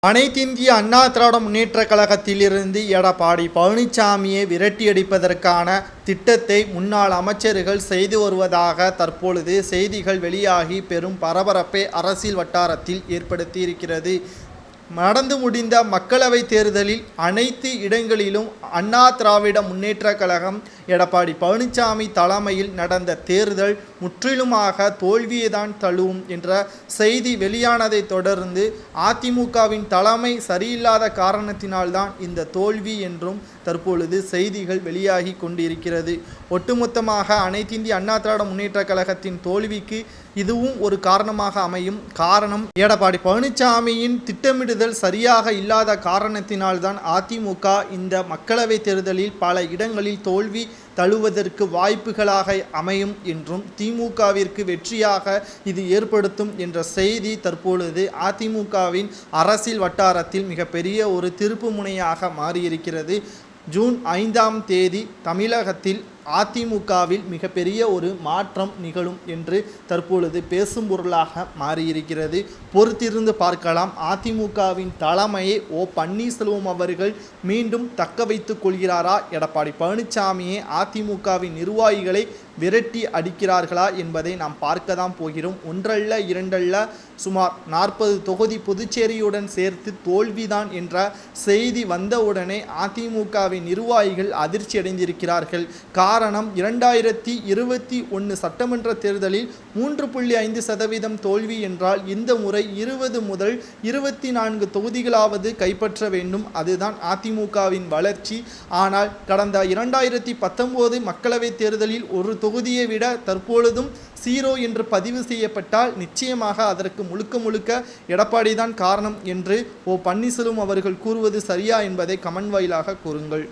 அனைத்திந்திய அண்ணா திராவிட முன்னேற்றக் கழகத்திலிருந்து எடப்பாடி பழனிசாமியை விரட்டியடிப்பதற்கான திட்டத்தை முன்னாள் அமைச்சர்கள் செய்து வருவதாக தற்பொழுது செய்திகள் வெளியாகி பெரும் பரபரப்பை அரசியல் வட்டாரத்தில் ஏற்படுத்தியிருக்கிறது. நடந்து முடிந்த மக்களவைத் தேர்தலில் அனைத்து இடங்களிலும் அண்ணா திராவிட முன்னேற்றக் கழகம் எடப்பாடி பழனிசாமி தலைமையில் நடந்த தேர்தல் முற்றிலுமாக தோல்வியைதான் தழுவும் என்ற செய்தி வெளியானதை தொடர்ந்து அதிமுகவின் தலைமை சரியில்லாத காரணத்தினால்தான் இந்த தோல்வி என்றும் தற்பொழுது செய்திகள் வெளியாகி கொண்டிருக்கிறது. ஒட்டுமொத்தமாக அனைத்திந்திய அண்ணா திராவிட முன்னேற்றக் கழகத்தின் தோல்விக்கு இதுவும் ஒரு காரணமாக அமையும். காரணம், எடப்பாடி பழனிசாமியின் திட்டமிடுதல் சரியாக இல்லாத காரணத்தினால்தான் அதிமுக இந்த மக்களவைத் தேர்தலில் பல இடங்களில் தோல்வி தழுவதற்கு வாய்ப்புகளாக அமையும் என்றும் திமுகவிற்கு வெற்றியாக இது ஏற்படுத்தும் என்ற செய்தி தற்பொழுது அதிமுகவின் அரசியல் வட்டாரத்தில் மிகப்பெரிய ஒரு திருப்பு முனையாக மாறியிருக்கிறது. ஜூன் 5ஆம் தேதி தமிழகத்தில் அதிமுகவில் மிகப்பெரிய ஒரு மாற்றம் நிகழும் என்று தற்பொழுது பேசும் பொருளாக மாறியிருக்கிறது. பொறுத்திருந்து பார்க்கலாம். அதிமுகவின் தலைமையை பன்னீர்செல்வம் அவர்கள் மீண்டும் தக்க வைத்துக் கொள்கிறாரா? எடப்பாடி பழனிசாமியை அதிமுகவின் நிர்வாகிகளை விரட்டி அடிக்கிறார்களா என்பதை நாம் பார்க்க தான் போகிறோம். ஒன்றல்ல இரண்டல்ல, சுமார் 40 தொகுதி புதுச்சேரியுடன் சேர்த்து தோல்விதான் என்ற செய்தி வந்தவுடனே அதிமுகவின் நிர்வாகிகள் அதிர்ச்சி அடைந்திருக்கிறார்கள். காரணம், 2021 சட்டமன்ற தேர்தலில் 3.5% தோல்வி என்றால் இந்த முறை 20 முதல் 24 தொகுதிகளாவது கைப்பற்ற வேண்டும். அதுதான் அதிமுகவின் வளர்ச்சி. ஆனால் கடந்த 2019 மக்களவைத் தேர்தலில் ஒரு தொகுதியை விட தற்பொழுதும் 0 என்று பதிவு செய்யப்பட்டால் நிச்சயமாக அதற்கு முழுக்க எடப்பாடி தான் காரணம் என்று பன்னீர்செல்வம் அவர்கள் கூறுவது சரியா என்பதை கமெண்ட் வாயிலாக கூறுங்கள்.